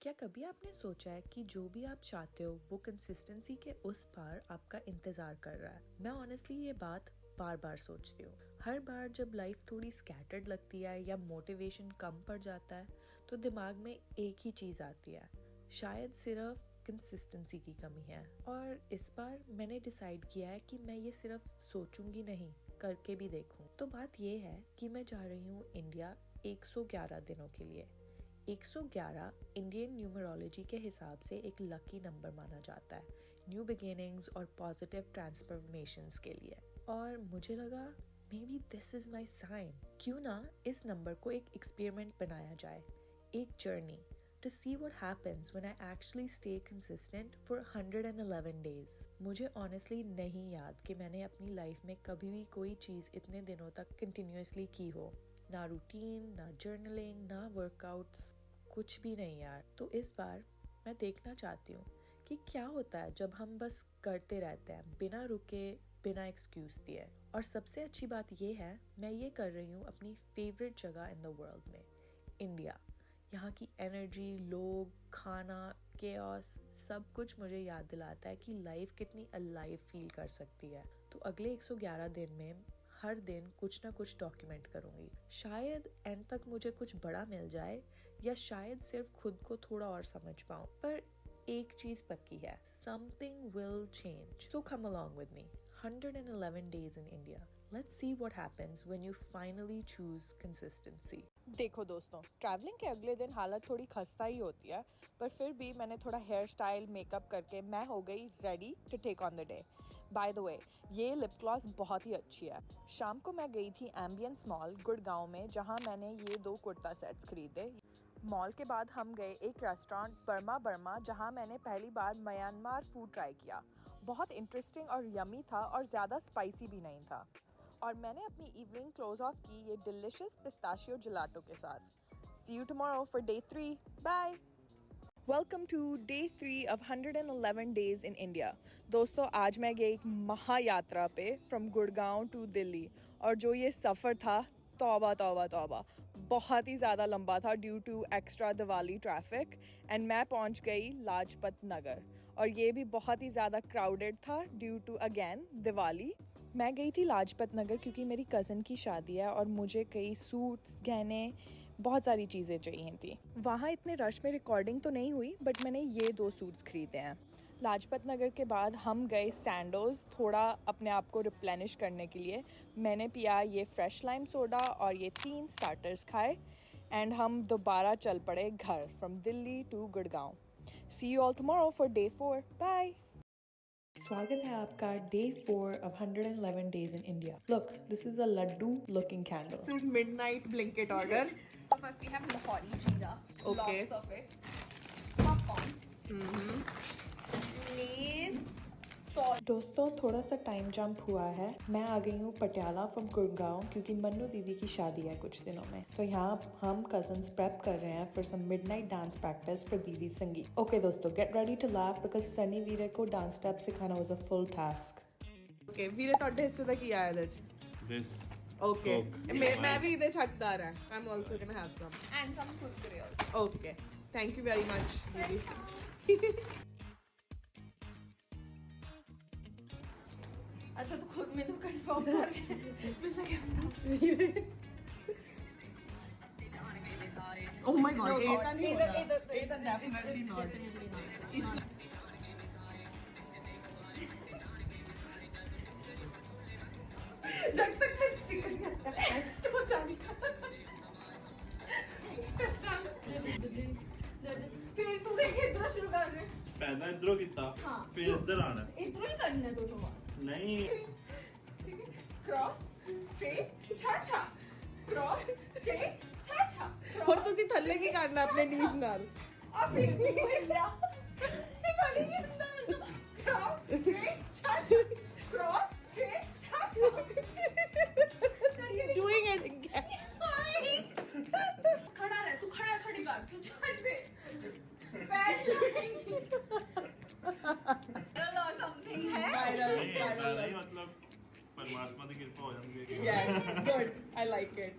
क्या कभी आपने सोचा है कि जो भी आप चाहते हो वो कंसिस्टेंसी के उस पार आपका इंतजार कर रहा है? मैं ऑनेस्टली ये बात बार बार सोचती हूँ। हर बार जब लाइफ थोड़ी स्कैटर्ड लगती है या मोटिवेशन कम पड़ जाता है तो दिमाग में एक ही चीज आती है, शायद सिर्फ कंसिस्टेंसी की कमी है। और इस बार मैंने डिसाइड किया है कि मैं ये सिर्फ सोचूंगी नहीं, करके भी देखूं। तो बात ये है कि मैं जा रही हूँ इंडिया 111 दिनों के लिए। 111 इंडियन न्यूमरोलॉजी के हिसाब से एक लकी नंबर माना जाता है न्यू बिगिनिंग्स और पॉजिटिव ट्रांसफॉर्मेशंस के लिए। और मुझे लगा maybe this is my sign. क्यों ना इस नंबर को एक एक्सपेरिमेंट बनाया जाए, एक journey to see what happens when I actually stay consistent for 111 days. मुझे honestly नहीं याद कि मैंने अपनी लाइफ में कभी भी कोई चीज़ इतने दिनों तक continuously की हो। ना रूटीन, ना जर्नलिंग, ना वर्कआउट्स, कुछ भी नहीं यार। तो इस बार मैं देखना चाहती हूँ कि क्या होता है जब हम बस करते रहते हैं बिना रुके, बिना एक्सक्यूज दिए। और सबसे अच्छी बात ये है, मैं ये कर रही हूँ अपनी फेवरेट जगह इन द वर्ल्ड में, इंडिया। यहाँ की एनर्जी, लोग, खाना, केओस, सब कुछ मुझे याद दिलाता है कि लाइफ कितनी अलाइव फील कर सकती है। तो अगले 111 दिन में हर दिन कुछ ना कुछ डॉक्यूमेंट करूंगी। शायद एंड तक मुझे कुछ बड़ा मिल जाए या शायद सिर्फ खुद को थोड़ा और समझ पाऊं, पर एक चीज पक्की है, something will change. So come along with me, 111 days in India. Let's see what happens when you finally choose consistency. देखो दोस्तों, ट्रैवलिंग के अगले दिन हालत थोड़ी खस्ता ही होती है, पर फिर भी मैंने थोड़ा हेयर स्टाइल मेकअप करके मैं हो गई ready to take on the day. By the way, ये लिप ग्लॉस बहुत ही अच्छी है। शाम को मैं गई थी एम्बियंस मॉल गुड़गांव में, जहां मैंने ये 2 कुर्ता सेट्स खरीदे। मॉल के बाद हम गए एक रेस्टोरेंट बर्मा, जहां मैंने पहली बार म्यांमार फूड ट्राई किया। बहुत इंटरेस्टिंग और यमी था और ज़्यादा स्पाइसी भी नहीं था। और मैंने अपनी इवनिंग क्लोज ऑफ की ये डिलिशियस पिस्ताशियो जेलाटो के साथ। See you tomorrow for day 3। Bye. Welcome to day 3 of 111 days in India। दोस्तों, आज मैं गई एक महायात्रा पे फ्रॉम गुड़गांव टू दिल्ली, और जो ये सफ़र था, तौबा तौबा तौबा, बहुत ही ज़्यादा लंबा था due to extra Diwali traffic. And मैं पहुंच गई लाजपत नगर, और ये भी बहुत ही ज़्यादा क्राउडेड था ड्यू टू अगेन दिवाली। मैं गई थी लाजपत नगर क्योंकि मेरी कज़न की शादी है और मुझे कई सूट्स, गहने, बहुत सारी चीज़ें चाहिए थी। वहाँ इतने रश में रिकॉर्डिंग तो नहीं हुई, बट मैंने ये 2 सूट्स खरीदे हैं। लाजपत नगर के बाद हम गए सैंडोज़, थोड़ा अपने आप को रिप्लेनिश करने के लिए। मैंने पिया ये फ्रेश लाइम सोडा और ये 3 स्टार्टर्स खाए, एंड हम दोबारा चल पड़े घर from Delhi to Gurgaon. See you all tomorrow for day 4। Bye. स्वागत है आपका Day 4 of 111 days in India. Look, this is a laddu looking candle. This is midnight blanket order. So first we have Lahori jeera. Okay. Lots of it. Popcorns. Lays. Salt. दोस्तों, थोड़ा सा time jump हुआ है। मैं आ गई हूँ Patiala from Gurgaon क्योंकि मन्नू दीदी की शादी है कुछ दिनों में। तो यहाँ हम कजन्स प्रेप कर रहे हैं for some midnight dance practice for didi sangeet. Okay दोस्तों, get ready to laugh because Sunny Veere को डांस स्टेप सिखाना was a full task. Okay वीरे, ਤੁਹਾਡੇ ਹਿੱਸੇ ਦਾ ਕੀ ਆਇਆ ਇਹਦੇ ਚ? This okay, Coke. मैं भी ਇਹਦੇ ਚ ਹੱਕਦਾਰ ਹਾਂ। I am also gonna have some. And some kurkure also. Okay, thank you very much didi. अच्छा तो खुद मेनू कंफर्म कर मैं लगे ओह माय गॉड, ये ਤਾਂ ਨਹੀਂ ਹੋਣਾ। इधर डेफिनेटली नॉट। जब तक मैं सो जानी। फिर तू देखिए इधर शुरू कर दे। पहला इधरों किता, हाँ। फिर इधर आना। इधर ही करना है दोनों बार। नहीं, ठीक है, क्रॉस स्ट्रेट छा छा, क्रॉस स्ट्रेट छा छा। और ਤੁਸੀਂ ਥੱਲੇ ਕੀ ਕਰਨਾ ਆਪਣੇ ਨੀਜ਼ ਨਾਲ? और फिर भी हिला ये करेंगे ना, क्रॉस स्ट्रेट छा छा, क्रॉस स्ट्रेट छा छा। Doing it again. खड़ा रह, तू खड़ा खड़ी कर, तू छोड़ दे पैर लगाएंगे। चलो समथिंग है नहीं ऐसा नहीं, मतलब परमात्मा की कृपा हो जाती है। Yes, good. I like it.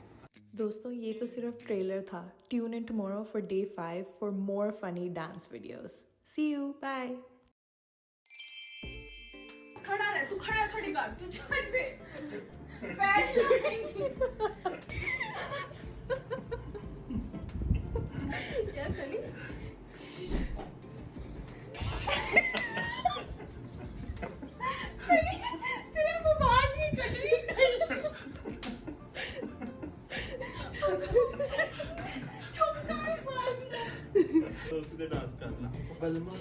दोस्तों ये तो सिर्फ ट्रेलर था. Tune in tomorrow for day 5 for more funny dance videos. See you, bye. खड़ा रह, तू खड़ी कर, तू छोड़ दे, पैर लगाएंगी. क्या सनी? सनी सिर्फ आवाज नहीं कर रही. तो उसी से डांस करना. बलमा.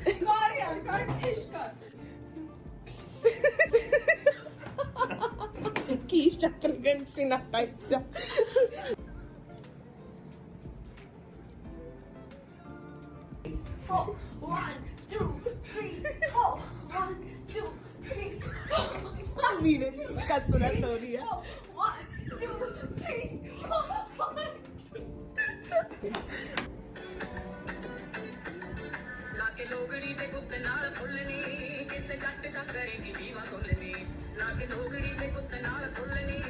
कर यार, कर, खिश कर. की शत्रुघ्न सिन्हा टाइप का. Four, 1, 2, 3, 4, 1, 2, 3, 4. नीरज की कसरत हो रही है. 1, 2, 3, 4, 1, 2. लाके लोगड़ी ते कुत्ते नाल फुल्लनी किसे कट का करेगी दीवा खुल्लनी. लाके लोगड़ी ते कुत्ते नाल फुल्लनी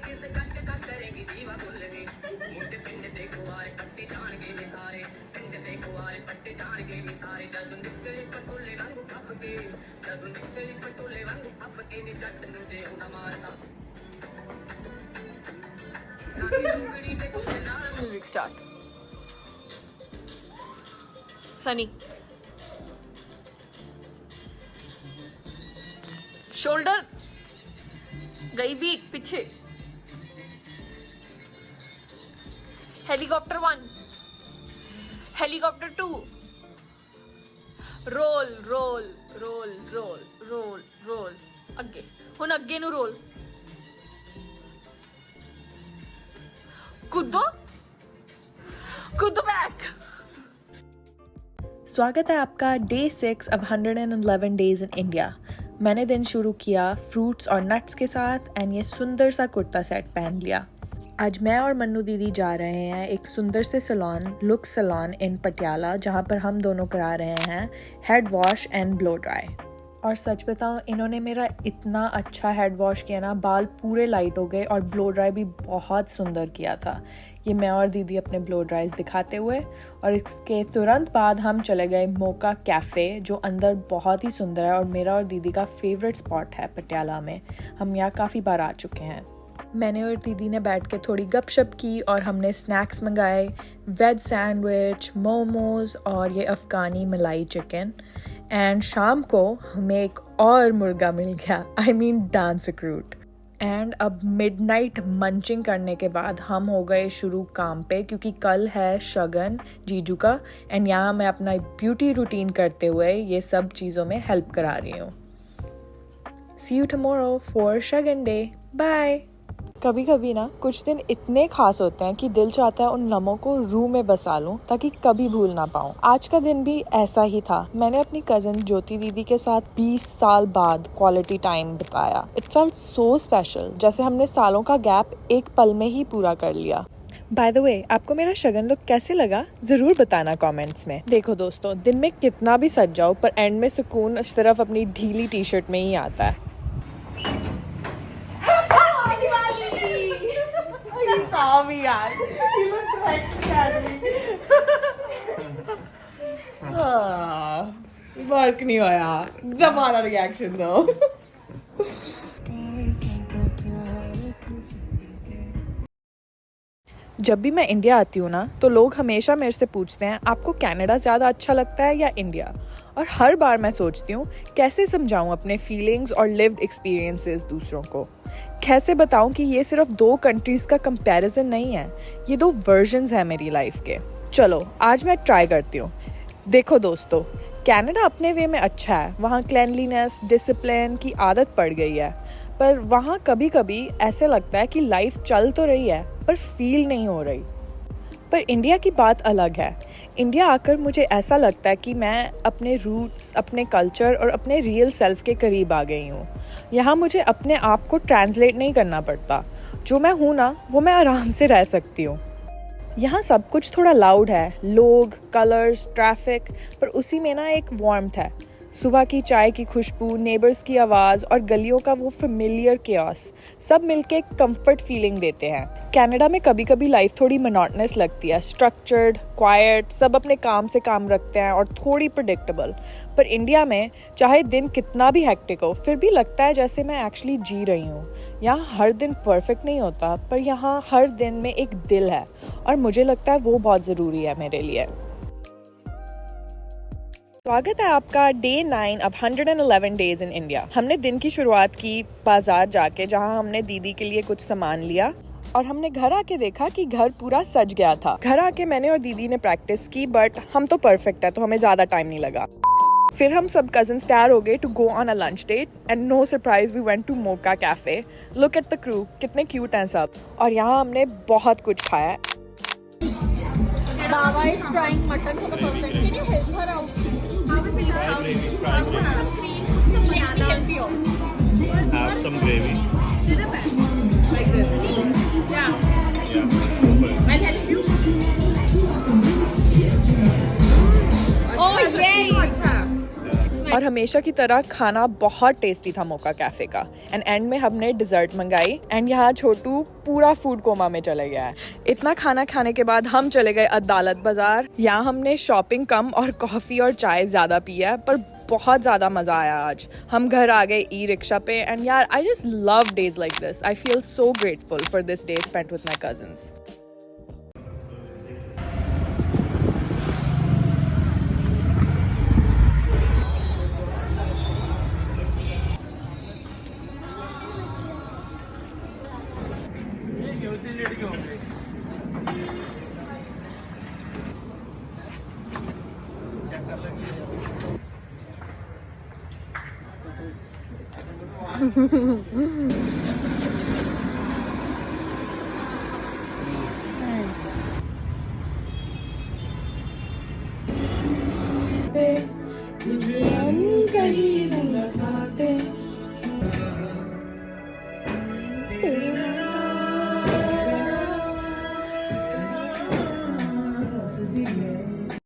किसे कट का करेगी दीवा खुल्लनी. मुंडे पिंड ते कुआरे पट्टे जान गए वे सारे. पिंड ते कुआरे पट्टे जान गए वे सारे. जदों निकले पटोले वांगू खप के, जदों निकले पटोले वांगू खप के नी जट नूं जे उना मारता. लाके लोगड़ी ते कुत्ते नाल म्यूजिक स्टार्ट. सनी शोल्डर गई बीट पीछे. Helicopter 1, helicopter 2. Roll roll roll roll roll roll. अगे हुन अगे नु रोल. कूदो कूदो बैक. स्वागत है आपका day 6 of 111 days in India. मैंने दिन शुरू किया फ्रूट्स और नट्स के साथ एंड ये सुंदर सा कुर्ता सेट पहन लिया. आज मैं और मन्नू दीदी जा रहे हैं एक सुंदर से सैलून, लुक्स सैलून इन पटियाला, जहाँ पर हम दोनों करा रहे हैं head wash and blow dry. और सच बताऊँ, इन्होंने मेरा इतना अच्छा हेड वॉश किया ना, बाल पूरे लाइट हो गए और ब्लो ड्राई भी बहुत सुंदर किया था. ये मैं और दीदी अपने ब्लो ड्राइज दिखाते हुए, और इसके तुरंत बाद हम चले गए मोका कैफ़े, जो अंदर बहुत ही सुंदर है और मेरा और दीदी का फेवरेट स्पॉट है पटियाला में. हम यहाँ काफ़ी बार आ चुके हैं. मैंने और दीदी ने बैठ के थोड़ी गपशप की और हमने स्नैक्स मंगाए, वेज सैंडविच, मोमोज और ये अफ़गानी मलाई चिकन. एंड शाम को हमें एक और मुर्गा मिल गया, I mean dance recruit. And अब मिडनाइट मंचिंग करने के बाद हम हो गए शुरू काम पे, क्योंकि कल है शगन जीजू का. एंड यहाँ मैं अपना ब्यूटी रूटीन करते हुए ये सब चीज़ों में हेल्प करा रही हूँ. See you tomorrow for shagun day. Bye. कभी कभी ना कुछ दिन इतने खास होते हैं कि दिल चाहता है उन लम्हों को रूह में बसा लूं ताकि कभी भूल ना पाऊं. आज का दिन भी ऐसा ही था. मैंने अपनी कज़न ज्योति दीदी के साथ 20 साल बाद क्वालिटी टाइम बिताया. इट फेल्ट सो स्पेशल, जैसे हमने सालों का गैप एक पल में ही पूरा कर लिया. बाय द वे, आपको मेरा शगन लुक कैसे लगा ज़रूर बताना कमेंट्स में. देखो दोस्तों, दिन में कितना भी सज जाओ पर एंड में सुकून सिर्फ अपनी ढीली टी शर्ट में ही आता है. वर्क नहीं होया. दोबारा रिएक्शन दो. जब भी मैं इंडिया आती हूँ ना, तो लोग हमेशा मेरे से पूछते हैं आपको कनाडा ज़्यादा अच्छा लगता है या इंडिया. और हर बार मैं सोचती हूँ कैसे समझाऊँ अपने फीलिंग्स और लिव्ड एक्सपीरियंसेस दूसरों को. कैसे बताऊँ कि ये सिर्फ 2 कंट्रीज़ का कंपैरिजन नहीं है, ये 2 वर्जन्स हैं मेरी लाइफ के. चलो आज मैं ट्राई करती हूँ. देखो दोस्तों, कनाडा अपने वे में अच्छा है. वहाँ क्लैनलीनेस, डिसिप्लिन की आदत पड़ गई है. पर वहाँ कभी कभी ऐसे लगता है कि लाइफ चल तो रही है पर फील नहीं हो रही. पर इंडिया की बात अलग है. इंडिया आकर मुझे ऐसा लगता है कि मैं अपने रूट्स, अपने कल्चर और अपने रियल सेल्फ के करीब आ गई हूँ. यहाँ मुझे अपने आप को ट्रांसलेट नहीं करना पड़ता. जो मैं हूँ ना, वो मैं आराम से रह सकती हूँ. यहाँ सब कुछ थोड़ा लाउड है, लोग, कलर्स, ट्रैफिक, पर उसी में ना एक वार्मथ है. सुबह की चाय की खुशबू, नेबर्स की आवाज़ और गलियों का वो फेमिलियर केओस सब मिलके एक कंफर्ट फीलिंग देते हैं। कनाडा में कभी कभी लाइफ थोड़ी मोनोटनस लगती है, स्ट्रक्चर्ड, क्वाइट, सब अपने काम से काम रखते हैं और थोड़ी प्रेडिक्टेबल। पर इंडिया में चाहे दिन कितना भी हेक्टिक हो, फिर भी लगता है जैसे मैं एक्चुअली जी रही हूँ। यहाँ हर दिन परफेक्ट नहीं होता, पर यहाँ हर दिन में एक दिल है और मुझे लगता है वो बहुत ज़रूरी है मेरे लिए। स्वागत है आपका डे 9 अब 111 डेज इन इंडिया। हमने दिन की शुरुआत की बाजार जाके, जहां हमने दीदी के लिए कुछ सामान लिया और हमने घर आके देखा कि घर पूरा सज गया था। घर आके मैंने और दीदी ने प्रैक्टिस की, बट हम तो परफेक्ट है तो हमें ज़्यादा टाइम नहीं लगा। फिर हम सब कजिन्स तैयार हो गए to go on a lunch date and no surprise we went to Mocha cafe. Look at the crew, कितने क्यूट हैं सब। और यहाँ हमने बहुत कुछ खाया। Baba is trying mutton for the first time. Can you help her out? How is it? Have some gravy. Like this. Yeah. I'll help you. Oh yay! और हमेशा की तरह खाना बहुत टेस्टी था मोका कैफे का। एंड एंड में हमने डिजर्ट मंगाई एंड यहाँ छोटू पूरा फूड कोमा में चले गया है। इतना खाना खाने के बाद हम चले गए अदालत बाजार। यहाँ हमने शॉपिंग कम और कॉफ़ी और चाय ज़्यादा पिया, पर बहुत ज़्यादा मज़ा आया आज। हम घर आ गए ई रिक्शा पे एंड यार I just love days like this. I feel so grateful for this day spent with my cousins.